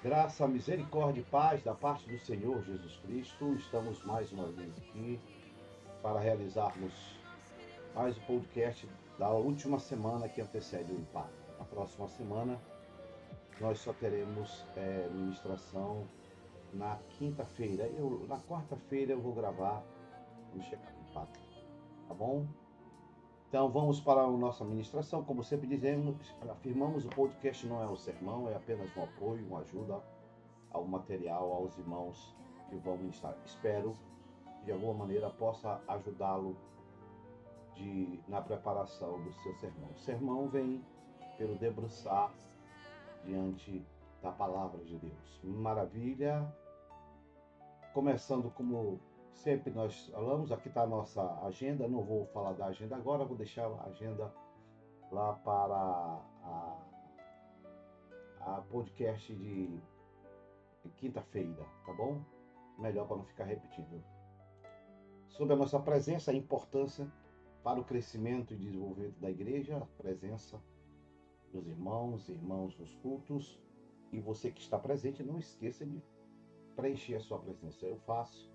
Graça, misericórdia e paz da parte do Senhor Jesus Cristo. Estamos mais uma vez aqui para realizarmos mais um podcast da última semana que antecede o impacto. Na próxima semana, nós só teremos ministração na quinta-feira. Na quarta-feira eu vou gravar quando chegar no impacto, tá bom? Então vamos para a nossa ministração. Como sempre dizemos, afirmamos, o podcast não é um sermão, é apenas um apoio, uma ajuda ao material, aos irmãos que vão ministrar. Espero que de alguma maneira possa ajudá-lo na preparação do seu sermão. O sermão vem pelo debruçar diante da palavra de Deus. Maravilha! Começando como sempre nós falamos, aqui está a nossa agenda. Não vou falar da agenda agora, vou deixar a agenda lá para a podcast de quinta-feira, tá bom? Melhor para não ficar repetindo. Sobre a nossa presença, a importância para o crescimento e desenvolvimento da igreja, a presença dos irmãos e irmãs nos cultos. E você que está presente, não esqueça de preencher a sua presença. Eu faço.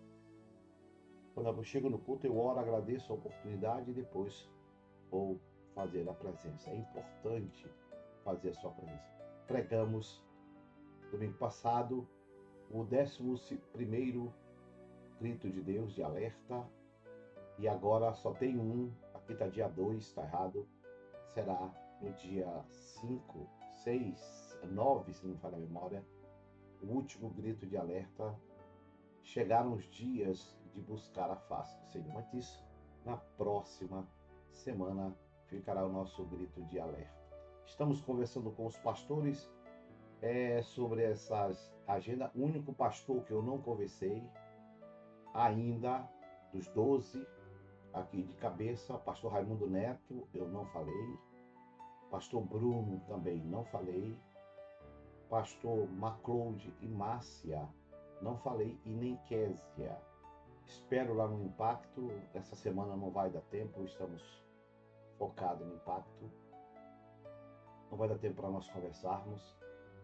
Quando eu chego no culto, eu oro, agradeço a oportunidade e depois vou fazer a presença. É importante fazer a sua presença. Pregamos domingo passado o 11º grito de Deus de alerta. E agora só tem um, aqui está dia 2, está errado. Será no dia 5, 6, 9, se não me falha a memória, o último grito de alerta. Chegaram os dias de buscar a face do Senhor. Mas isso, na próxima semana, ficará o nosso grito de alerta. Estamos conversando com os pastores sobre essas agendas. O único pastor que eu não conversei ainda, dos 12, aqui de cabeça, pastor Raimundo Neto, eu não falei. Pastor Bruno também não falei. Pastor Macloude e Márcia, não falei. E nem Késia. Espero lá no Impacto. Essa semana não vai dar tempo, estamos focados no Impacto. Não vai dar tempo para nós conversarmos,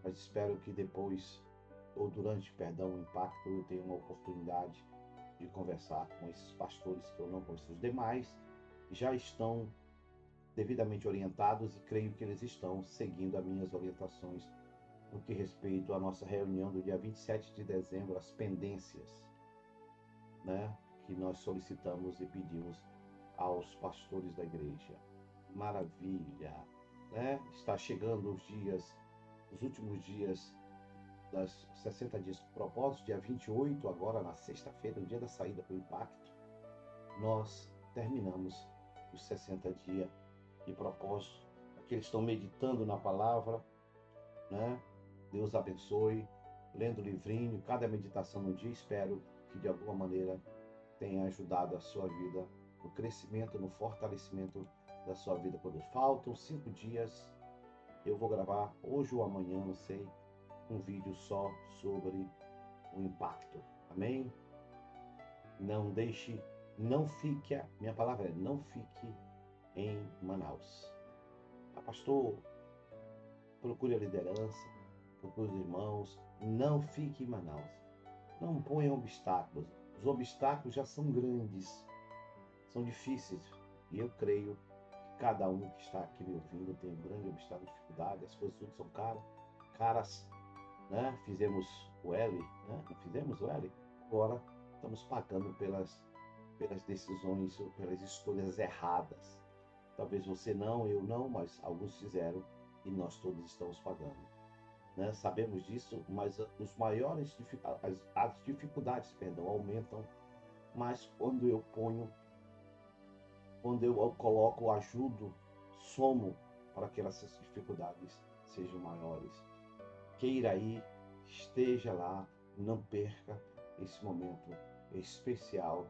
mas espero que depois, ou durante, o Impacto, eu tenha uma oportunidade de conversar com esses pastores que eu não conheço. Os demais já estão devidamente orientados e creio que eles estão seguindo as minhas orientações no que respeito à nossa reunião do dia 27 de dezembro, as pendências, né, que nós solicitamos e pedimos aos pastores da igreja. Maravilha, né? Está chegando os últimos dias das 60 dias de propósito, dia 28, agora na sexta-feira, o dia da saída para o impacto, nós terminamos os 60 dias de propósito. Aqueles que estão meditando na palavra, né? Deus abençoe, lendo o livrinho, cada meditação no dia, espero que de alguma maneira tenha ajudado a sua vida no crescimento, no fortalecimento da sua vida. Quando faltam 5 dias, eu vou gravar hoje ou amanhã, não sei, um vídeo só sobre o impacto. Amém? Não deixe, não fique, minha palavra é não fique em Manaus. Pastor, procure a liderança, procure os irmãos, não fique em Manaus. Não ponha obstáculos. Os obstáculos já são grandes, são difíceis. E eu creio que cada um que está aqui me ouvindo tem um grande obstáculo, dificuldade, as coisas tudo são caras, né? Fizemos o L, né? Não fizemos o L? Agora estamos pagando pelas decisões, pelas escolhas erradas. Talvez você não, eu não, mas alguns fizeram e nós todos estamos pagando. Né? Sabemos disso, mas as dificuldades, aumentam. Mas quando eu coloco, ajudo, somo para que essas dificuldades sejam maiores. Queira aí, esteja lá, não perca esse momento especial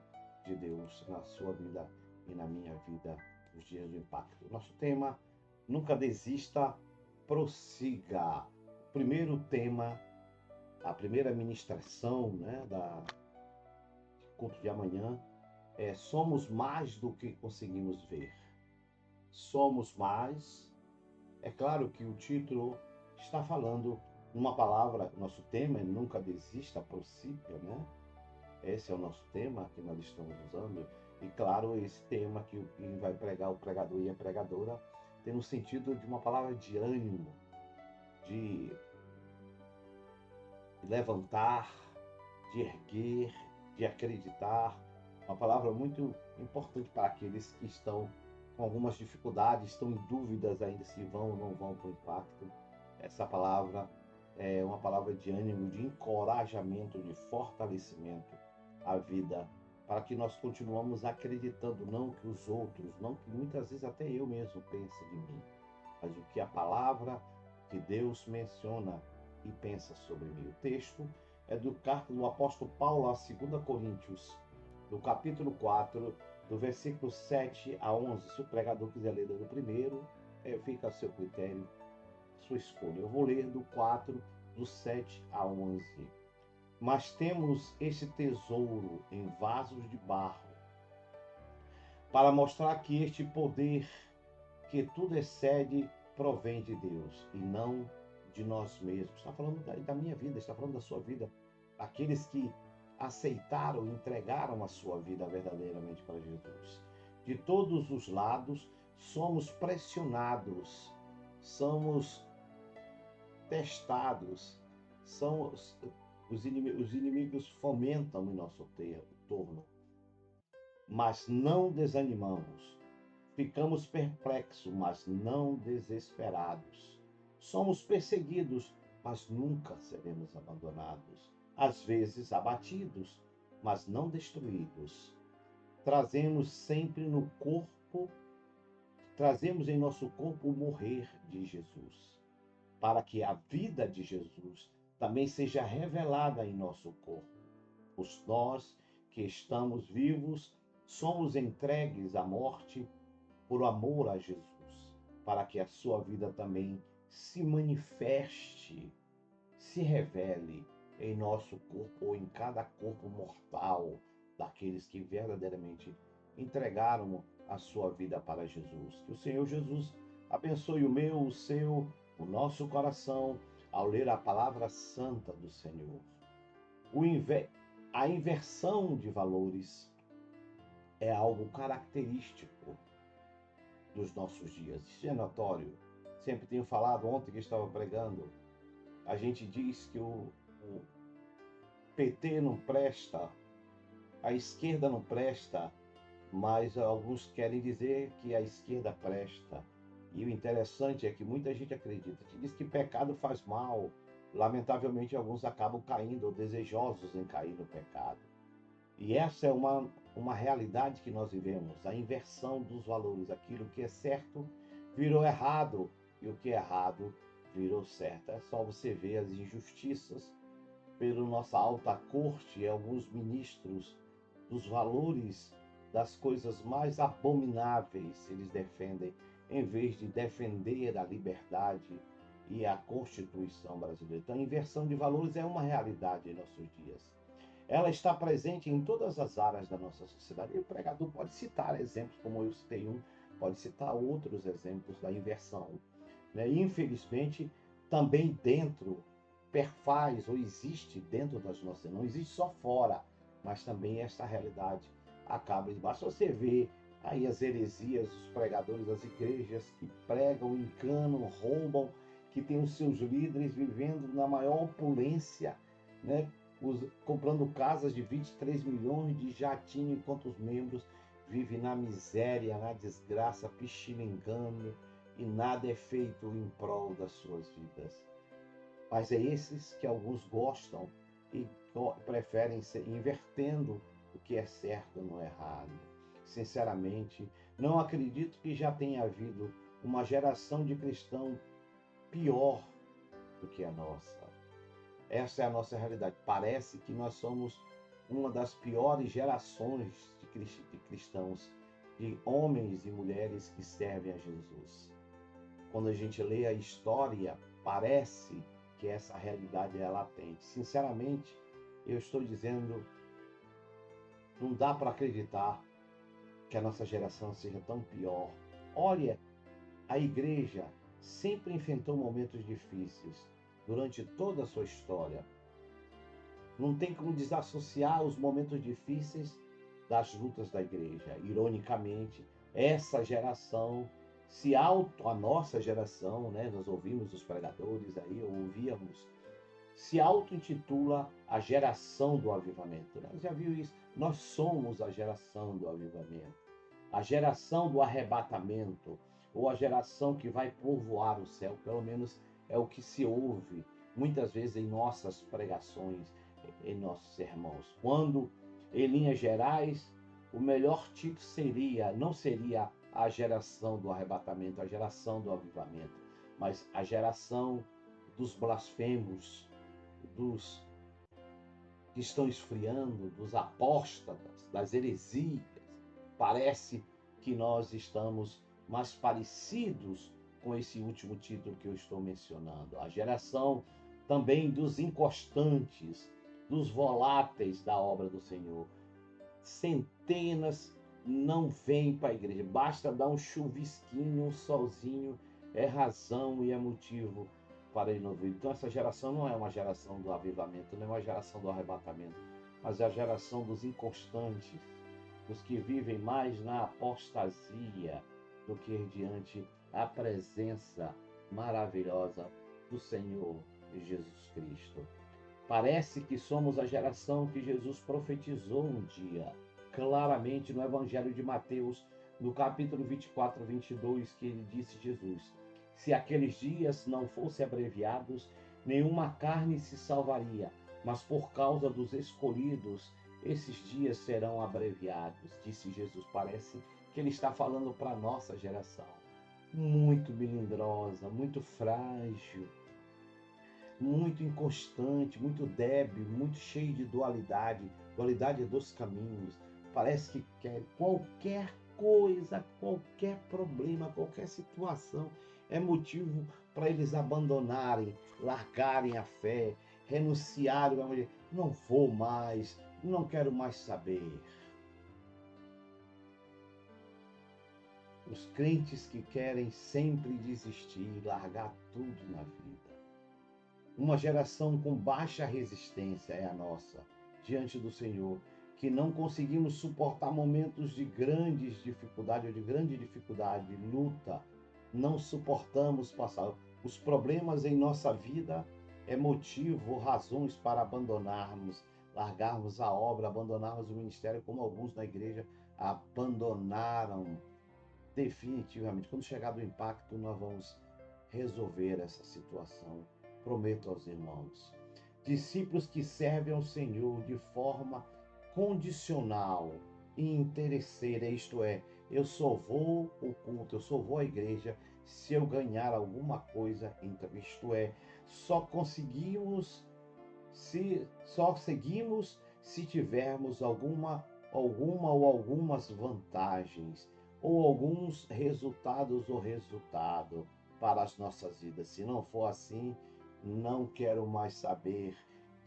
de Deus na sua vida e na minha vida, os dias do impacto. Nosso tema, nunca desista, prossiga. O primeiro tema, a primeira ministração, né, da culto de amanhã é: somos mais do que conseguimos ver. Somos mais. É claro que o título está falando Uma palavra, nosso tema é nunca desista, prossiga, né? Esse é o nosso tema que nós estamos usando. E claro, esse tema que vai pregar o pregador e a pregadora tem no sentido de uma palavra de ânimo, de levantar, de erguer, de acreditar. Uma palavra muito importante para aqueles que estão com algumas dificuldades, estão em dúvidas ainda se vão ou não vão para o impacto. Essa palavra é uma palavra de ânimo, de encorajamento, de fortalecimento à vida, para que nós continuamos acreditando, não que os outros, não que muitas vezes até eu mesmo pense de mim, mas o que a palavra que Deus menciona e pensa sobre mim. O texto é do carta do apóstolo Paulo a 2 Coríntios, do capítulo 4, do versículo 7 a 11. Se o pregador quiser ler do primeiro, fica a seu critério, sua escolha. Eu vou ler do 4, do 7 a 11. Mas temos esse tesouro em vasos de barro, para mostrar que este poder que tudo excede provém de Deus e não de nós mesmos. Está falando da minha vida, está falando da sua vida. Aqueles que aceitaram, entregaram a sua vida verdadeiramente para Jesus. De todos os lados, somos pressionados, somos testados, os inimigos fomentam em nosso torno, mas não desanimamos. Ficamos perplexos, mas não desesperados. Somos perseguidos, mas nunca seremos abandonados. Às vezes abatidos, mas não destruídos. Trazemos sempre no corpo, trazemos em nosso corpo o morrer de Jesus, para que a vida de Jesus também seja revelada em nosso corpo. Pois nós que estamos vivos, somos entregues à morte por amor a Jesus, para que a sua vida também se manifeste, se revele em nosso corpo ou em cada corpo mortal daqueles que verdadeiramente entregaram a sua vida para Jesus. Que o Senhor Jesus abençoe o meu, o seu, o nosso coração ao ler a palavra santa do Senhor. A inversão de valores é algo característico dos nossos dias. Isso é notório. Sempre tenho falado, ontem que estava pregando, a gente diz que o PT não presta, a esquerda não presta, mas alguns querem dizer que a esquerda presta. E o interessante é que muita gente acredita, que diz que pecado faz mal. Lamentavelmente, alguns acabam caindo ou desejosos em cair no pecado. E essa é uma realidade que nós vivemos, a inversão dos valores. Aquilo que é certo virou errado e o que é errado virou certo. É só você ver as injustiças pela nossa alta corte e alguns ministros dos valores das coisas mais abomináveis eles defendem, em vez de defender a liberdade e a Constituição brasileira. Então, a inversão de valores é uma realidade em nossos dias. Ela está presente em todas as áreas da nossa sociedade. E o pregador pode citar exemplos, como eu citei um, pode citar outros exemplos da inversão, né? Infelizmente, também dentro, perfaz ou existe dentro das nossas, não existe só fora, mas também esta realidade acaba. Basta você ver aí as heresias, os pregadores das igrejas que pregam, encanam, roubam, que têm os seus líderes vivendo na maior opulência, né? Comprando casas de 23 milhões de jatinho, enquanto os membros vivem na miséria, na desgraça, pichilingando, e nada é feito em prol das suas vidas. Mas é esses que alguns gostam e preferem ser invertendo o que é certo no errado. Sinceramente, não acredito que já tenha havido uma geração de cristão pior do que a nossa. Essa é a nossa realidade. Parece que nós somos uma das piores gerações de cristãos, de homens e mulheres que servem a Jesus. Quando a gente lê a história, parece que essa realidade é latente. Sinceramente, eu estou dizendo, não dá para acreditar que a nossa geração seja tão pior. Olha, a igreja sempre enfrentou momentos difíceis, durante toda a sua história. Não tem como desassociar os momentos difíceis das lutas da igreja. Ironicamente, essa geração a nossa geração, né, nós ouvimos os pregadores aí, ouvíamos, se auto-intitula a geração do avivamento. Nós já viu isso? Nós somos a geração do avivamento, a geração do arrebatamento, ou a geração que vai povoar o céu, pelo menos é o que se ouve muitas vezes em nossas pregações, em nossos sermões. Quando, em linhas gerais, o melhor título não seria a geração do arrebatamento, a geração do avivamento, mas a geração dos blasfemos, dos que estão esfriando, dos apóstatas, das heresias. Parece que nós estamos mais parecidos com esse último título que eu estou mencionando. A geração também dos inconstantes, dos voláteis da obra do Senhor. Centenas não vêm para a igreja. Basta dar um chuvisquinho, um solzinho, é razão e é motivo para ele não vir. Então essa geração não é uma geração do avivamento, não é uma geração do arrebatamento, mas é a geração dos inconstantes, dos que vivem mais na apostasia do que diante a presença maravilhosa do Senhor Jesus Cristo. Parece que somos a geração que Jesus profetizou um dia, claramente no Evangelho de Mateus, no capítulo 24, 22, que ele disse, Jesus, se aqueles dias não fossem abreviados, nenhuma carne se salvaria, mas por causa dos escolhidos, esses dias serão abreviados, disse Jesus. Parece que ele está falando para a nossa geração, muito melindrosa, muito frágil, muito inconstante, muito débil, muito cheio de dualidade, dualidade dos caminhos. Parece que quer qualquer coisa, qualquer problema, qualquer situação é motivo para eles abandonarem, largarem a fé, renunciarem, não vou mais, não quero mais saber. Os crentes que querem sempre desistir, largar tudo na vida. Uma geração com baixa resistência é a nossa, diante do Senhor, que não conseguimos suportar momentos de grandes dificuldades, ou de grande dificuldade, luta. Não suportamos passar. Os problemas em nossa vida é motivo, razões para abandonarmos, largarmos a obra, abandonarmos o ministério, como alguns na igreja abandonaram definitivamente. Quando chegar do impacto, nós vamos resolver essa situação. Prometo aos irmãos. Discípulos que servem ao Senhor de forma condicional e interesseira, isto é, eu só vou ao culto, eu só vou à igreja se eu ganhar alguma coisa, isto é, só seguimos se tivermos alguma ou algumas vantagens, ou alguns resultados ou resultado para as nossas vidas. Se não for assim, não quero mais saber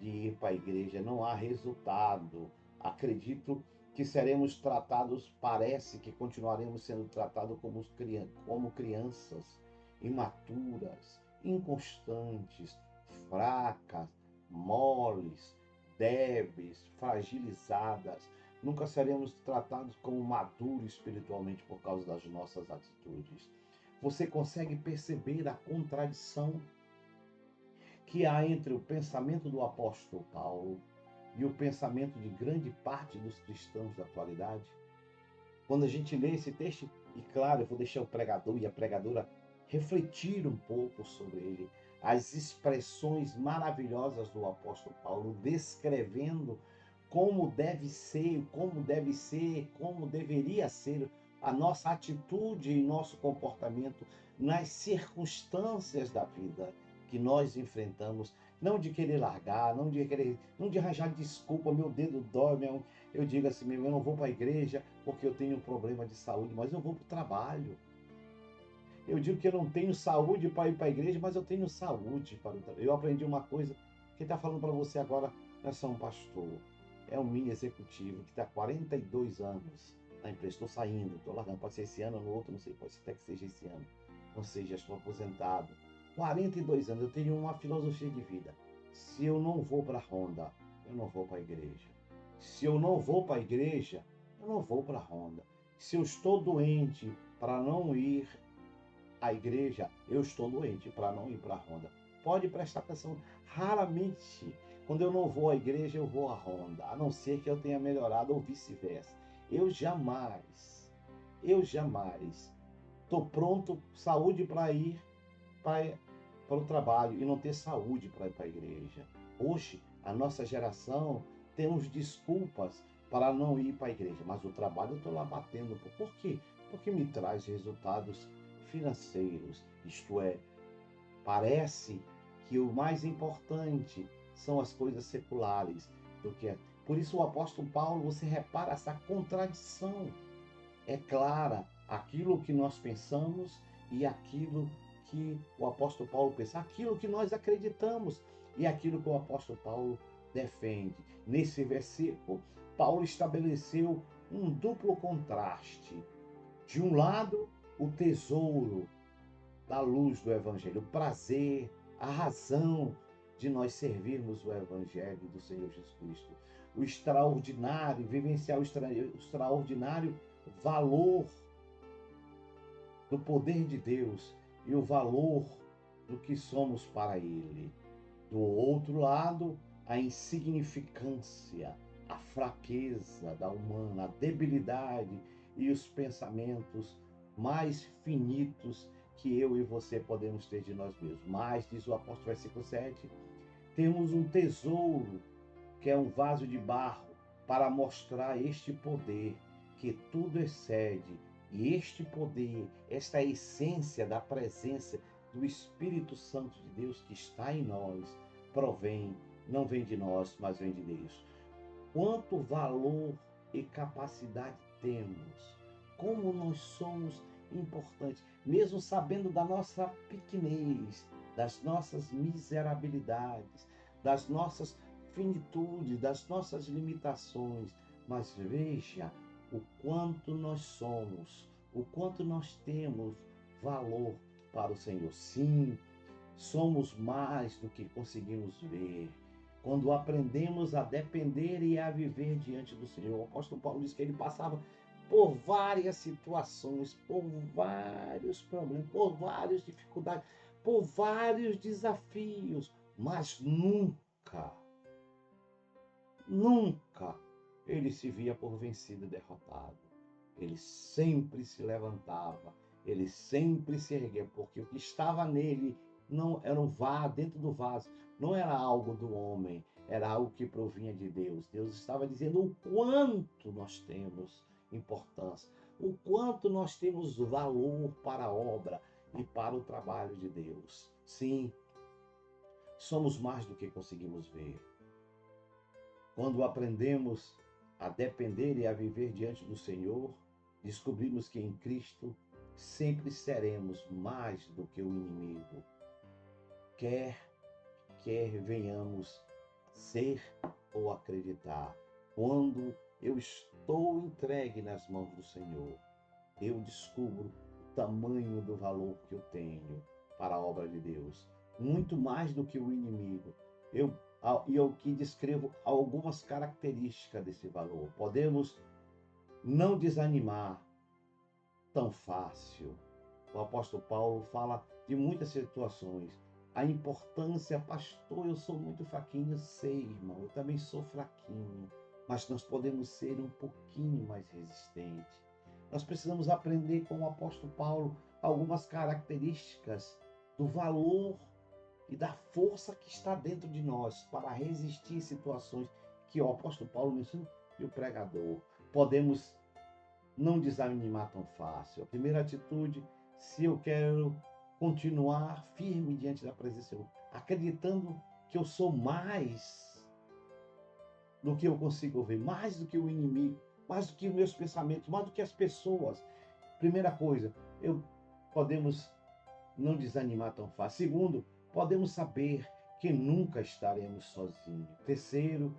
de ir para a igreja, não há resultado. Acredito que seremos tratados, parece que continuaremos sendo tratados como crianças imaturas, inconstantes, fracas, moles, débeis, fragilizadas. Nunca seremos tratados como maduros espiritualmente por causa das nossas atitudes. Você consegue perceber a contradição que há entre o pensamento do apóstolo Paulo e o pensamento de grande parte dos cristãos da atualidade? Quando a gente lê esse texto, e claro, eu vou deixar o pregador e a pregadora refletir um pouco sobre ele, as expressões maravilhosas do apóstolo Paulo, descrevendo como como deveria ser a nossa atitude e nosso comportamento nas circunstâncias da vida que nós enfrentamos, não de querer largar, não de arranjar desculpa, meu dedo dói, eu digo assim, eu não vou para a igreja porque eu tenho um problema de saúde, mas eu vou para o trabalho. Eu digo que eu não tenho saúde para ir para a igreja, mas eu tenho saúde para o trabalho. Eu aprendi uma coisa, quem está falando para você agora não é só um pastor, é um mini executivo que está há 42 anos na empresa. Estou saindo, estou largando, pode ser esse ano ou no outro, não sei, pode ser até que seja esse ano. Não sei, já estou aposentado. 42 anos, eu tenho uma filosofia de vida. Se eu não vou para a ronda, eu não vou para a igreja. Se eu não vou para a igreja, eu não vou para a ronda. Se eu estou doente para não ir à igreja, eu estou doente para não ir para a ronda. Pode prestar atenção. Raramente, quando eu não vou à igreja, eu vou à ronda, a não ser que eu tenha melhorado ou vice-versa. Eu jamais estou pronto, saúde para ir para o trabalho e não ter saúde para ir para a igreja. Hoje, a nossa geração temos desculpas para não ir para a igreja, mas o trabalho eu estou lá batendo. Por quê? Porque me traz resultados financeiros, isto é, parece que o mais importante são as coisas seculares do que é. Por isso o apóstolo Paulo, você repara essa contradição. É clara aquilo que nós pensamos e aquilo que o apóstolo Paulo pensa, aquilo que nós acreditamos e aquilo que o apóstolo Paulo defende. Nesse versículo, Paulo estabeleceu um duplo contraste. De um lado, o tesouro da luz do Evangelho, o prazer, a razão de nós servirmos o Evangelho do Senhor Jesus Cristo. O extraordinário, vivenciar o extraordinário valor do poder de Deus e o valor do que somos para Ele. Do outro lado, a insignificância, a fraqueza da humana, a debilidade e os pensamentos mais finitos que eu e você podemos ter de nós mesmos. Mas, diz o apóstolo versículo 7, temos um tesouro que é um vaso de barro para mostrar este poder que tudo excede. E este poder, esta essência da presença do Espírito Santo de Deus que está em nós, não vem de nós, mas vem de Deus. Quanto valor e capacidade temos, como nós somos importantes, mesmo sabendo da nossa pequenez, das nossas miserabilidades, das nossas finitudes, das nossas limitações, mas veja o quanto nós somos, o quanto nós temos valor para o Senhor. Sim, somos mais do que conseguimos ver. Quando aprendemos a depender e a viver diante do Senhor. O apóstolo Paulo diz que ele passava por várias situações, por vários problemas, por várias dificuldades, por vários desafios, mas nunca ele se via por vencido e derrotado. Ele sempre se levantava, ele sempre se erguia, porque o que estava nele não era um vaso, dentro do vaso, não era algo do homem, era algo que provinha de Deus. Deus estava dizendo o quanto nós temos importância, o quanto nós temos valor para a obra e para o trabalho de Deus. Sim, somos mais do que conseguimos ver. Quando aprendemos a depender e a viver diante do Senhor, descobrimos que em Cristo sempre seremos mais do que o inimigo, quer venhamos ser ou acreditar. Quando eu estou entregue nas mãos do Senhor, eu descubro o tamanho do valor que eu tenho para a obra de Deus, muito mais do que o inimigo. Eu que descrevo algumas características desse valor. Podemos não desanimar tão fácil. O apóstolo Paulo fala de muitas situações. A importância, pastor, eu sou muito fraquinho, sei, irmão, eu também sou fraquinho, mas nós podemos ser um pouquinho mais resistentes. Nós precisamos aprender com o apóstolo Paulo algumas características do valor e da força que está dentro de nós para resistir situações que o apóstolo Paulo menciona e o pregador. Podemos não desanimar tão fácil. A primeira atitude, se eu quero continuar firme diante da presença do Senhor, acreditando que eu sou mais do que eu consigo ver, mais do que o inimigo, mais do que os meus pensamentos, mais do que as pessoas. Primeira coisa, podemos não desanimar tão fácil. Segundo, podemos saber que nunca estaremos sozinhos. Terceiro,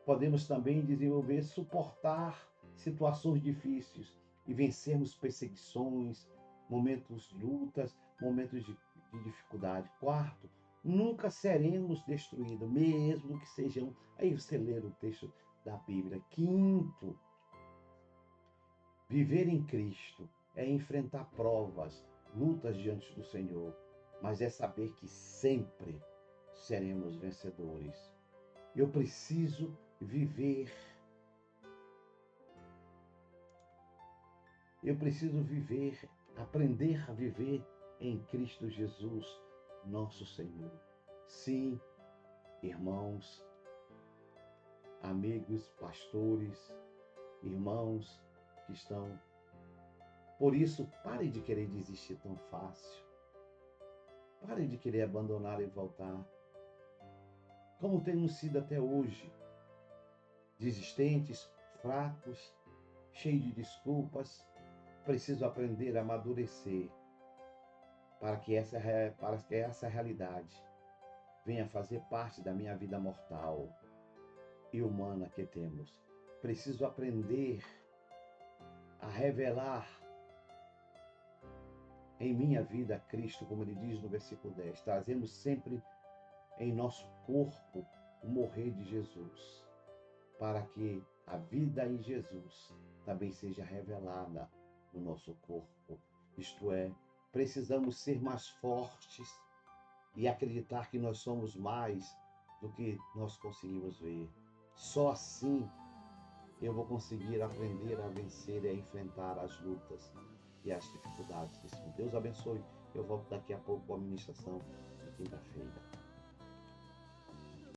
podemos também desenvolver, suportar situações difíceis e vencermos perseguições, momentos de lutas, momentos de dificuldade. Quarto, nunca seremos destruídos, mesmo que sejam. Aí você lê o texto da Bíblia. Quinto, viver em Cristo é enfrentar provas, lutas diante do Senhor, mas é saber que sempre seremos vencedores. Eu preciso viver. Eu preciso viver, aprender a viver em Cristo Jesus, nosso Senhor. Sim, irmãos, amigos, pastores, irmãos que estão. Por isso, pare de querer desistir tão fácil. Pare de querer abandonar e voltar. Como temos sido até hoje, desistentes, fracos, cheios de desculpas. Preciso aprender a amadurecer para que essa realidade venha fazer parte da minha vida mortal e humana que temos. Preciso aprender a revelar em minha vida Cristo, como ele diz no versículo 10. Trazemos sempre em nosso corpo o morrer de Jesus, para que a vida em Jesus também seja revelada no nosso corpo. Isto é, precisamos ser mais fortes e acreditar que nós somos mais do que nós conseguimos ver. Só assim eu vou conseguir aprender a vencer e a enfrentar as lutas e as dificuldades desse mundo. Deus abençoe. Eu volto daqui a pouco com a ministração de quinta-feira.